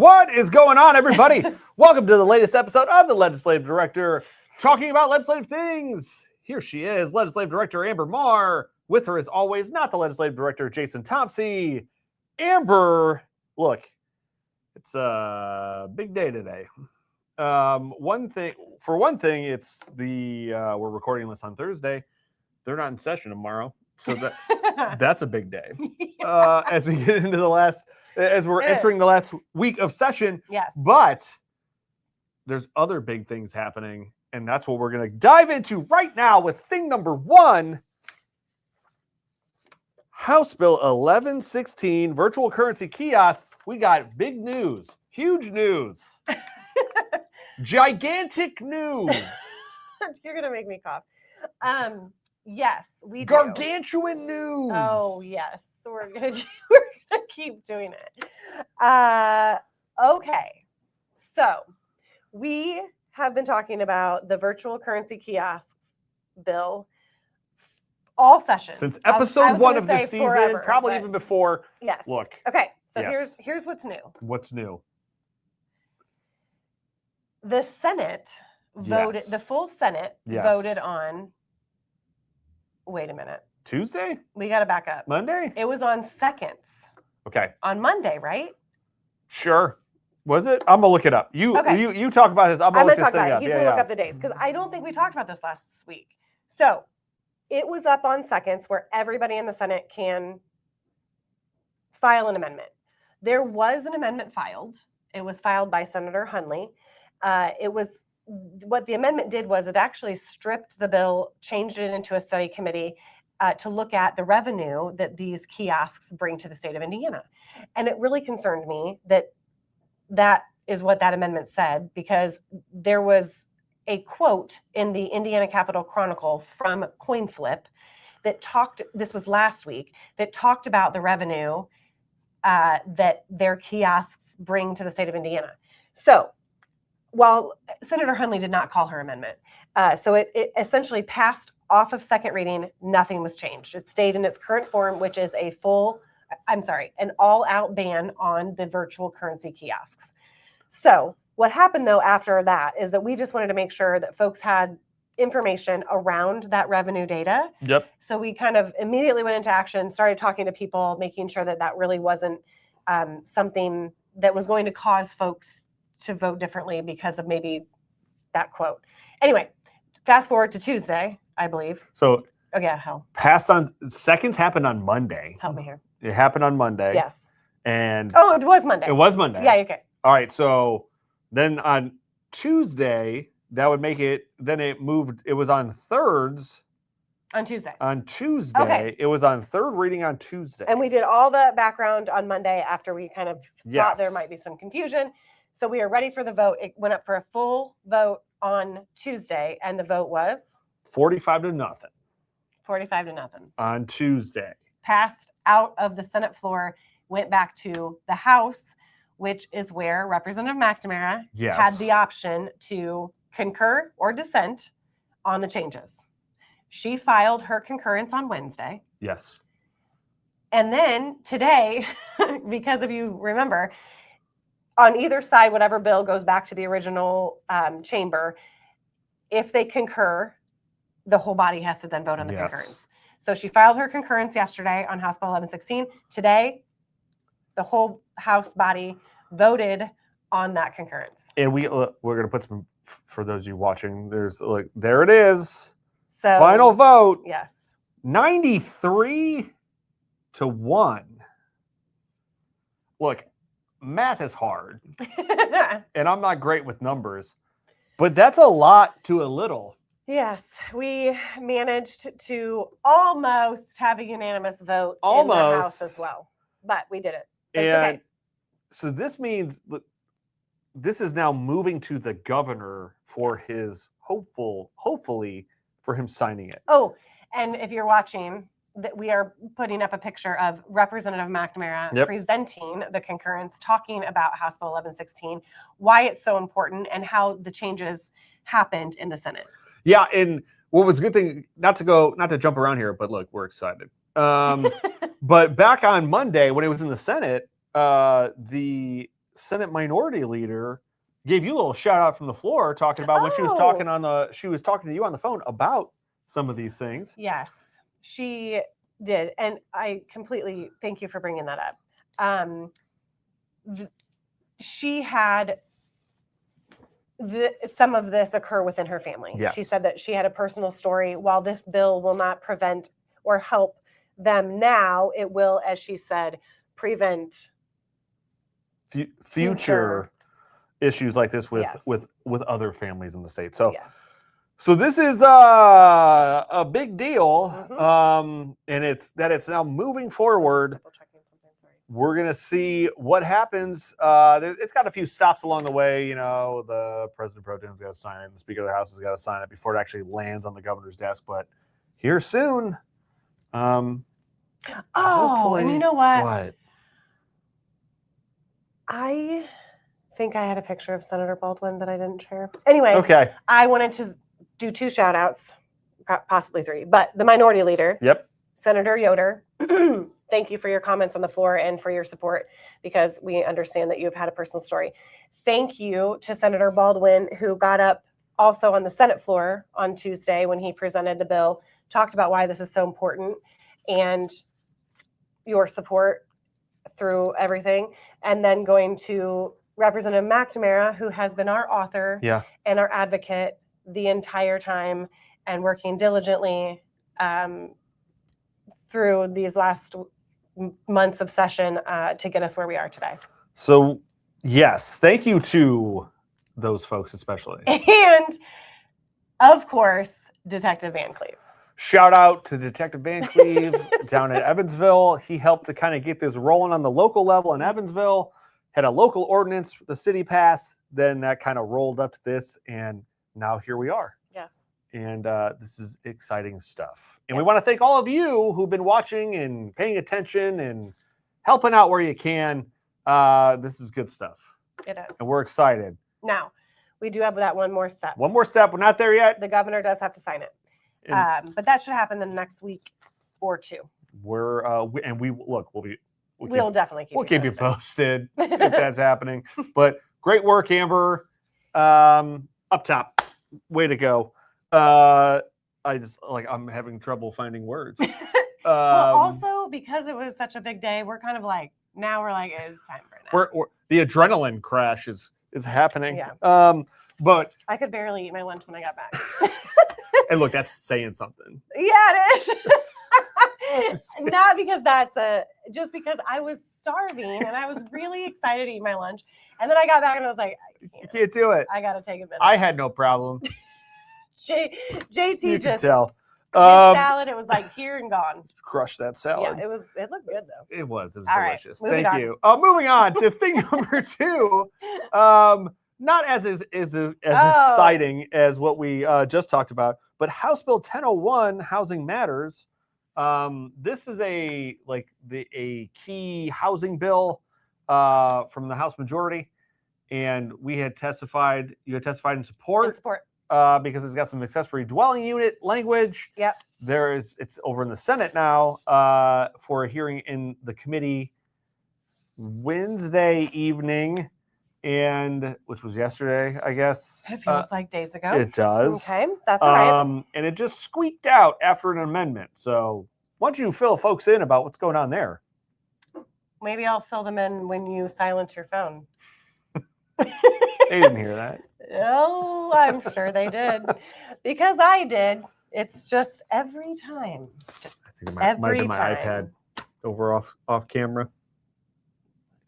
What is going on, everybody? Welcome to the latest episode of the Legislative Director, talking about legislative things. Here she is, Legislative Director Amber Marr. With her, as always, not the Legislative Director, Jason Thompson. Amber, look, it's a big day today. One thing, it's the we're recording this on Thursday. They're not in session tomorrow, so that's a big day. As we get into as we're entering the last week of session. Yes. But there's other big things happening, and that's what we're going to dive into right now with thing number one. House Bill 1116, virtual currency kiosks. We got big news, huge news, gigantic news. You're going to make me cough. Yes, we do. Gargantuan news. Oh, yes. We're gonna keep doing it. Okay. So we have been talking about the virtual currency kiosks bill all sessions. Since episode one of this season, forever, probably even before. Yes. Look. Okay. So yes. here's what's new. What's new? The Senate voted, Yes. the full Senate Yes. voted on, wait a minute. Tuesday? We got to back up. Monday? It was on seconds. Okay. On Monday, right? Sure. Was it? I'm gonna look it up. You talk about this. I'm gonna look this thing up. He's gonna look up the days because I don't think we talked about this last week. So it was up on seconds where everybody in the Senate can file an amendment. There was an amendment filed. It was filed by Senator Hunley. What the amendment did was it actually stripped the bill, changed it into a study committee to look at the revenue that these kiosks bring to the state of Indiana. And it really concerned me that is what that amendment said, because there was a quote in the Indiana Capitol Chronicle from CoinFlip that this was last week, that talked about the revenue that their kiosks bring to the state of Indiana. So while Senator Hunley did not call her amendment, so it essentially passed off of second reading, nothing was changed. It stayed in its current form, which is an all-out ban on the virtual currency kiosks. So what happened, though, after that is that we just wanted to make sure that folks had information around that revenue data. Yep. So we kind of immediately went into action, started talking to people, making sure that really wasn't something that was going to cause folks to vote differently because of maybe that quote. Anyway, fast forward to Tuesday, I believe. So, seconds happened on Monday. Help me here. It happened on Monday. Yes. And it was Monday. It was Monday. Yeah, okay. All right. So then on Tuesday, that would make it, then it moved, it was on thirds. On Tuesday. Okay. It was on third reading on Tuesday. And we did all the background on Monday after we kind of thought there might be some confusion. So we are ready for the vote. It went up for a full vote on Tuesday, and the vote was? 45-0. 45-0. On Tuesday. Passed out of the Senate floor, went back to the House, which is where Representative McNamara had the option to concur or dissent on the changes. She filed her concurrence on Wednesday. Yes. And then today, because if you remember, on either side, whatever bill goes back to the original chamber, if they concur, the whole body has to then vote on the concurrence. So she filed her concurrence yesterday on House Bill 1116. Today, the whole House body voted on that concurrence. And we're going to put some, for those of you watching, there it is. So final vote. Yes. 93-1. Look, math is hard. And I'm not great with numbers, but that's a lot to a little. Yes, we managed to almost have a unanimous vote in the House as well, but we did it. It's okay. So this means this is now moving to the governor for his hopefully for him signing it. Oh, and if you're watching, that we are putting up a picture of Representative McNamara presenting the concurrence, talking about House Bill 1116, why it's so important, and how the changes happened in the Senate. Yeah, and what was a good thing, not to jump around here, but look, we're excited. But back on Monday, when it was in the Senate, the Senate Minority Leader gave you a little shout out from the floor, talking about when she was talking to you on the phone about some of these things. Yes, she did. And I completely thank you for bringing that up. She had some of this occur within her family. Yes. She said that she had a personal story. While this bill will not prevent or help them now, it will, as she said, prevent future issues like this with Yes. with other families in the state. So Yes. so this is a big deal, Mhm. and it's now moving forward. Double-checking something, sorry. We're gonna see what happens. It's got a few stops along the way. You know, the president pro tem's got to sign it, and the speaker of the house has got to sign it before it actually lands on the governor's desk. But here soon. Oh, hopefully- and you know what? What? I think I had a picture of Senator Baldwin that I didn't share. Anyway, Okay. I wanted to do 2 shout outs, possibly 3, but the minority leader, Yep. Senator Yoder, thank you for your comments on the floor and for your support, because we understand that you've had a personal story. Thank you to Senator Baldwin, who got up also on the Senate floor on Tuesday when he presented the bill, talked about why this is so important and your support through everything. And then going to Representative McNamara, who has been our author and our advocate the entire time and working diligently through these last months of session to get us where we are today. So, yes, thank you to those folks especially. And, of course, Detective Van Cleve. Shout out to Detective Van Cleve down at Evansville. He helped to kind of get this rolling on the local level in Evansville. Had a local ordinance the city passed. Then that kind of rolled up to this, and now here we are. Yes. And this is exciting stuff. And we want to thank all of you who've been watching and paying attention and helping out where you can. This is good stuff. It is. And we're excited. Now, we do have that one more step. One more step. We're not there yet. The governor does have to sign it. But that should happen in the next week or 2. We'll definitely keep you posted if that's happening. But great work, Amber. Up top, way to go. I'm having trouble finding words. Well, also because it was such a big day, we're kind of like, now we're like, it's time for it now. The adrenaline crash is happening. Yeah. But I could barely eat my lunch when I got back. And look, that's saying something. Yeah, it is. Not because just because I was starving and I was really excited to eat my lunch. And then I got back and I was like, you can't do it. I got to take a minute. I had no problem. JT you just, can tell. Salad, it was like here and gone. Crush that salad. Yeah, it looked good though. It was All delicious. Right, Thank you. Moving on to thing number 2. Not as exciting as what we just talked about, but House Bill 1001, Housing Matters. This is a key housing bill from the House majority, and you had testified in support. Because it's got some accessory dwelling unit language. Yep. It's over in the Senate now for a hearing in the committee Wednesday evening, and which was yesterday, I guess. It feels like days ago. It does. Okay, that's all right. And it just squeaked out after an amendment. So why don't you fill folks in about what's going on there? Maybe I'll fill them in when you silence your phone. They didn't hear that. Oh, I'm sure they did. Because I did. It's just every time. I think it might have been my iPad over off camera.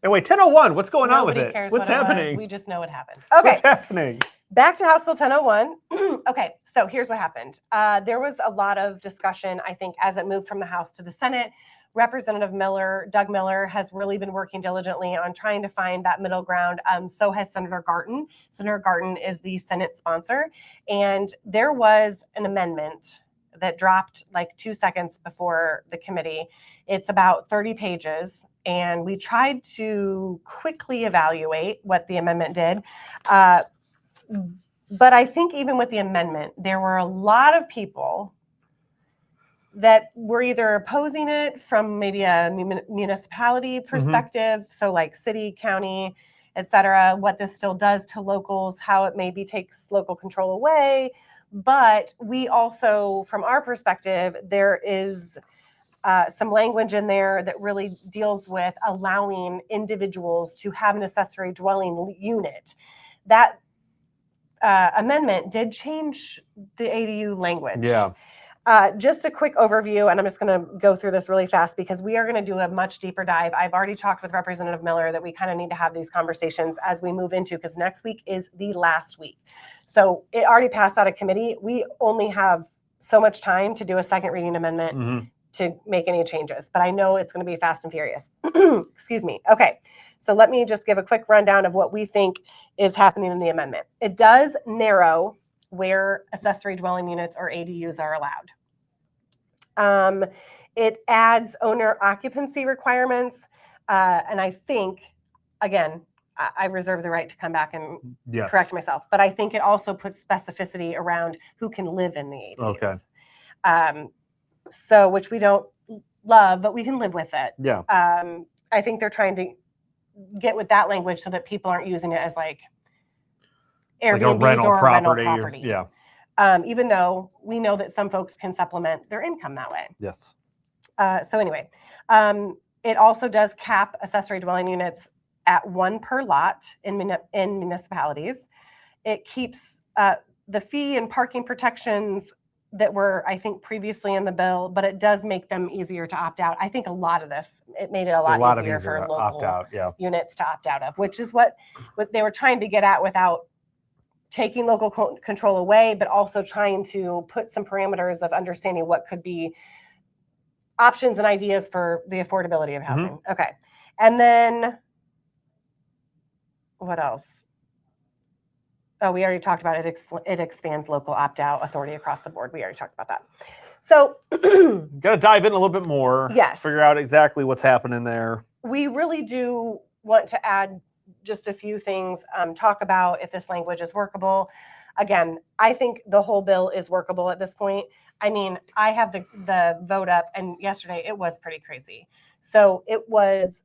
Anyway, 1001, what's going on with it? Cares what's what happening? It was. We just know it happened. Okay. What's happening? Back to House Bill 1001. Okay, so here's what happened. There was a lot of discussion, I think, as it moved from the House to the Senate. Representative Doug Miller, has really been working diligently on trying to find that middle ground. So has Senator Garten. Senator Garten is the Senate sponsor. And there was an amendment that dropped like 2 seconds before the committee. It's about 30 pages. And we tried to quickly evaluate what the amendment did. But I think even with the amendment, there were a lot of people that were either opposing it from maybe a municipality perspective, so like city, county, et cetera, what this still does to locals, how it maybe takes local control away. But we also, from our perspective, there is some language in there that really deals with allowing individuals to have an accessory dwelling unit. That amendment did change the ADU language. Yeah. Just a quick overview, and I'm just going to go through this really fast because we are going to do a much deeper dive. I've already talked with Representative Miller that we kind of need to have these conversations as we move into, because next week is the last week. So it already passed out of committee. We only have so much time to do a second reading amendment to make any changes, but I know it's going to be fast and furious. Excuse me. Okay. So let me just give a quick rundown of what we think is happening in the amendment. It does narrow where accessory dwelling units or ADUs are allowed. It adds owner occupancy requirements. And I think, again, I reserve the right to come back and correct myself, but I think it also puts specificity around who can live in the ADUs. Okay. So, which we don't love, but we can live with it. Yeah. I think they're trying to get with that language so that people aren't using it as like Airbnbs like or property. rental property. Yeah. Even though we know that some folks can supplement their income that way. Yes. So anyway, it also does cap accessory dwelling units at 1 per lot in municipalities. It keeps the fee and parking protections that were, I think, previously in the bill, but it does make them easier to opt out. I think a lot of this, it made it a lot easier for local units to opt out of, which is what they were trying to get at without taking local control away, but also trying to put some parameters of understanding what could be options and ideas for the affordability of housing. Okay. And then what else? Oh, we already talked about it. It expands local opt-out authority across the board. We already talked about that. So got to dive in a little bit more. Yes. Figure out exactly what's happening there. We really do want to add just a few things, talk about if this language is workable. Again, I think the whole bill is workable at this point. I mean, I have the vote up, and yesterday it was pretty crazy. So it was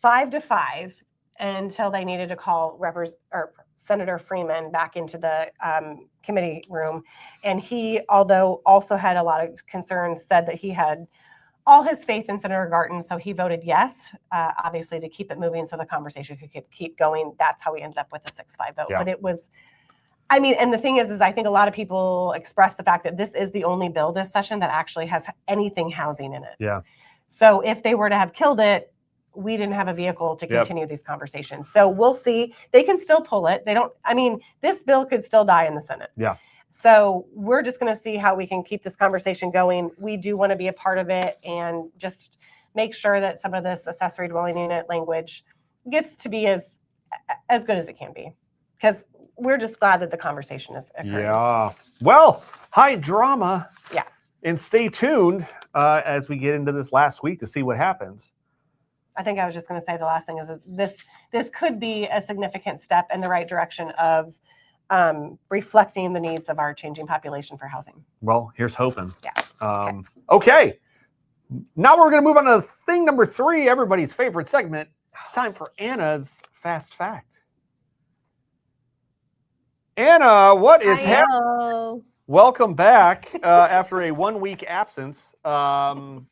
5-5 until they needed to call Senator Freeman back into the committee room. And he, although also had a lot of concerns, said that he had all his faith in Senator Garten, so he voted yes, obviously to keep it moving so the conversation could keep going. That's how we ended up with a 6-5 vote. Yeah. But it was, I mean, and the thing is I think a lot of people express the fact that this is the only bill this session that actually has anything housing in it. Yeah. So if they were to have killed it, we didn't have a vehicle to continue these conversations. So we'll see. They can still pull it. This bill could still die in the Senate. Yeah. So we're just going to see how we can keep this conversation going. We do want to be a part of it and just make sure that some of this accessory dwelling unit language gets to be as good as it can be, because we're just glad that the conversation is occurring. Yeah. Well, high drama. Yeah. And stay tuned as we get into this last week to see what happens. I think I was just going to say the last thing is that this could be a significant step in the right direction of reflecting the needs of our changing population for housing. Well, here's hoping. Yeah. Okay. Now we're going to move on to thing number 3, everybody's favorite segment. It's time for Anna's Fast Fact. Anna, what is happening? Welcome back after a 1-week absence. And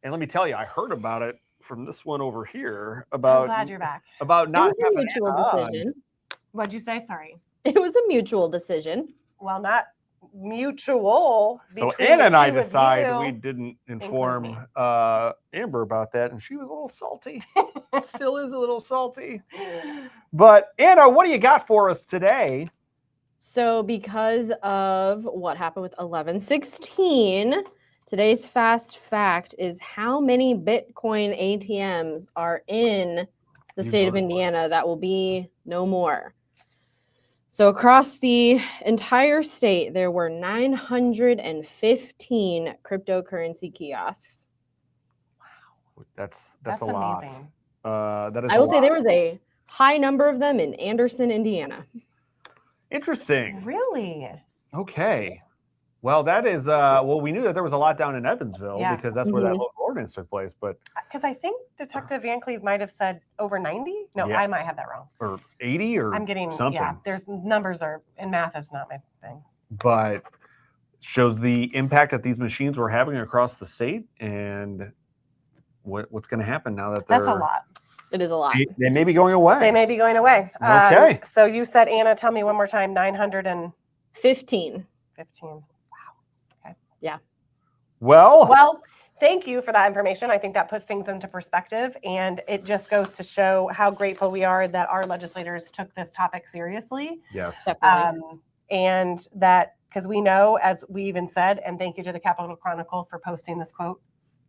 let me tell you, I heard about it from this one over here about. I'm glad you're back. About not it was a mutual decision. What'd you say? Sorry. It was a mutual decision. Well, not mutual. So Anna and I decided we didn't inform Amber about that, and she was a little salty. Still is a little salty. But Anna, what do you got for us today? So because of what happened with 11/16, today's fast fact is how many Bitcoin ATMs are in the state of Indiana that will be no more. So across the entire state, there were 915 cryptocurrency kiosks. Wow, that's a lot. Amazing. That is. I will say there was a high number of them in Anderson, Indiana. Interesting. Really? Okay. Well, that is well, we knew that there was a lot down in Evansville Yeah. because that's where that Mhm. local ordinance took place, but Because I think Detective Van Cleve might have said over 90. No, Yeah. I might have that wrong. or 80 or I'm getting something. Yeah. There's numbers are in math is not my thing. But shows the impact that these machines were having across the state and what's going to happen now that That's a lot. It is a lot. they may be going away. They may be going away. Okay. So you said, Anna, tell me one more time, 915. 15. Well, Well, thank you for that information. I think that puts things into perspective, and it just goes to show how grateful we are that our legislators took this topic seriously. yes. Definitely. And that, because we know, as we even said, and thank you to the Capitol Chronicle for posting this quote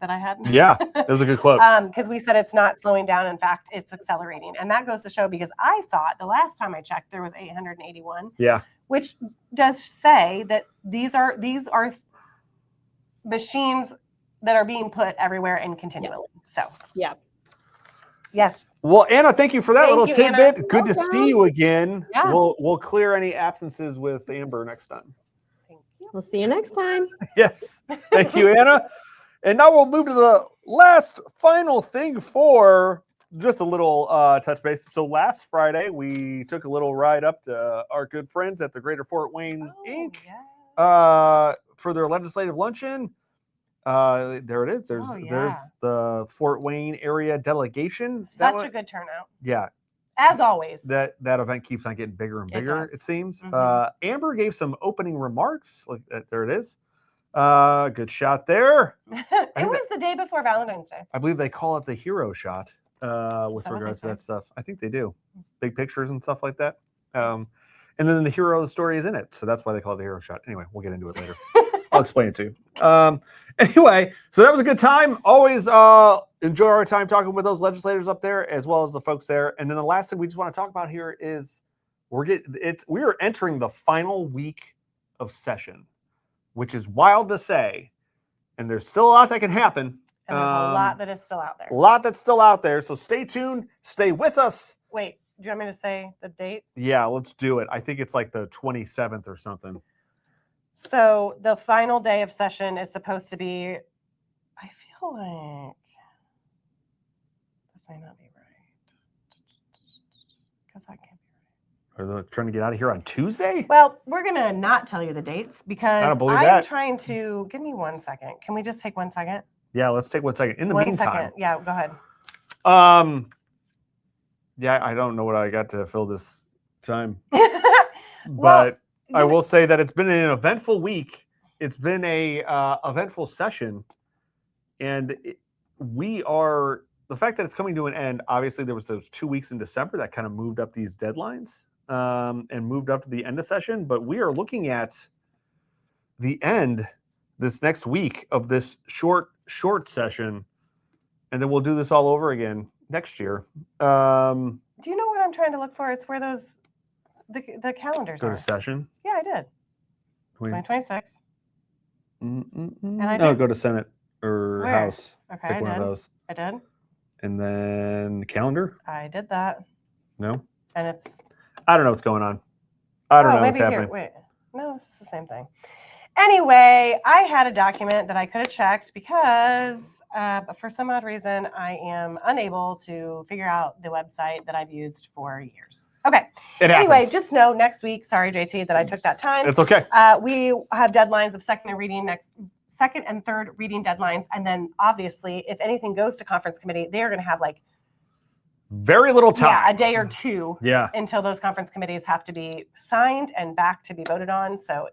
that I had. Yeah, that was a good quote. Because we said it's not slowing down. In fact, it's accelerating. And that goes to show, because I thought the last time I checked, there was 881. Yeah. Which does say that these are machines that are being put everywhere and continually. So, Yeah. yes. Well, Anna, thank you for that Thank little you, Anna. tidbit. Good to Welcome. see you again. Yeah. We'll clear any absences with Amber next time. Thank you. We'll see you next time. Yes. Thank you, Anna. And now we'll move to the last final thing for just a little touch base. So last Friday, we took a little ride up to our good friends at the Greater Fort Wayne Inc. Yeah. For their legislative luncheon. There it is. There's the Fort Wayne area delegation. Such a good turnout, Yeah, as always. that event keeps on getting bigger and It bigger, does. it seems. Mhm. Amber gave some opening remarks. Like there it is. Good shot there. It was the day before Valentine's Day. I believe they call it the hero shot with that what regards they to that say? stuff. I think they do. Big pictures and stuff like that. And then the hero of the story is in it. So that's why they call it the hero shot. Anyway, we'll get into it later. I'll explain it to you. Anyway, so that was a good time. Always enjoy our time talking with those legislators up there as well as the folks there. And then the last thing we just want to talk about here is we are entering the final week of session, which is wild to say. And there's still a lot that can happen. And there's a lot that is still out there. A lot that's still out there. So stay tuned. Stay with us. Wait, do you want me to say the date? Yeah, let's do it. I think it's like the 27th or something. So the final day of session is supposed to be, I feel like this may not be right. Because I can't be right. Are they trying to get out of here on Tuesday? Well, we're going to not tell you the dates because I don't believe I'm that. trying to, give me 1 second. Can we just take 1 second? Yeah, let's take 1 second. In the 1 meantime, second. Yeah, go ahead. Yeah, I don't know what I got to fill this time, Well, but I will say that it's been an eventful week. It's been a eventful session, and the fact that it's coming to an end. Obviously, there was those 2 weeks in December that kind of moved up these deadlines and moved up to the end of session. But we are looking at the end this next week of this short session, and then we'll do this all over again next year. do you know what I'm trying to look for? It's where the calendars Go are. to session. Yeah, I did. 2026. And I No, did. go to Senate or Where? House. Okay, Pick I one of did. those. I did. And then calendar? I did that. No? And it's I don't know what's going on. I don't know what's maybe happening. here. Wait. No, this is the same thing. Anyway, I had a document that I could have checked because, but for some odd reason, I am unable to figure out the website that I've used for years. Okay. It happens. Anyway, just know next week, sorry, JT, that I took that time. It's okay. We have deadlines of second and third reading deadlines. And then obviously, if anything goes to conference committee, they're going to have like Very little time. a day or two Yeah. until those conference committees have to be signed and back to be voted on. So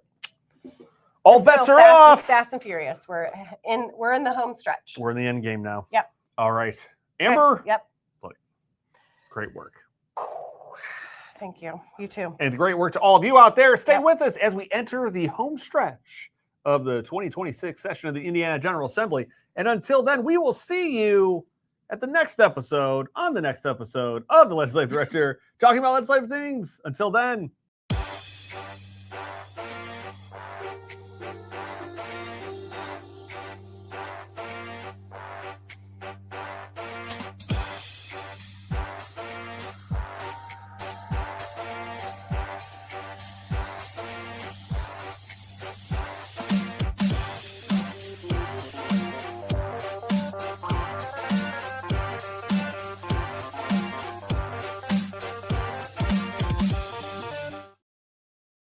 All just know bets are off. Fast and furious. We're in the home stretch. We're in the end game now. Yep. All right. Amber, Yep. great work. Thank you. You too. And great work to all of you out there. Stay Yep. with us as we enter the home stretch of the 2026 session of the Indiana General Assembly. And until then, we will see you at the next episode, on the next episode of the Legislative Director, talking about legislative things. Until then.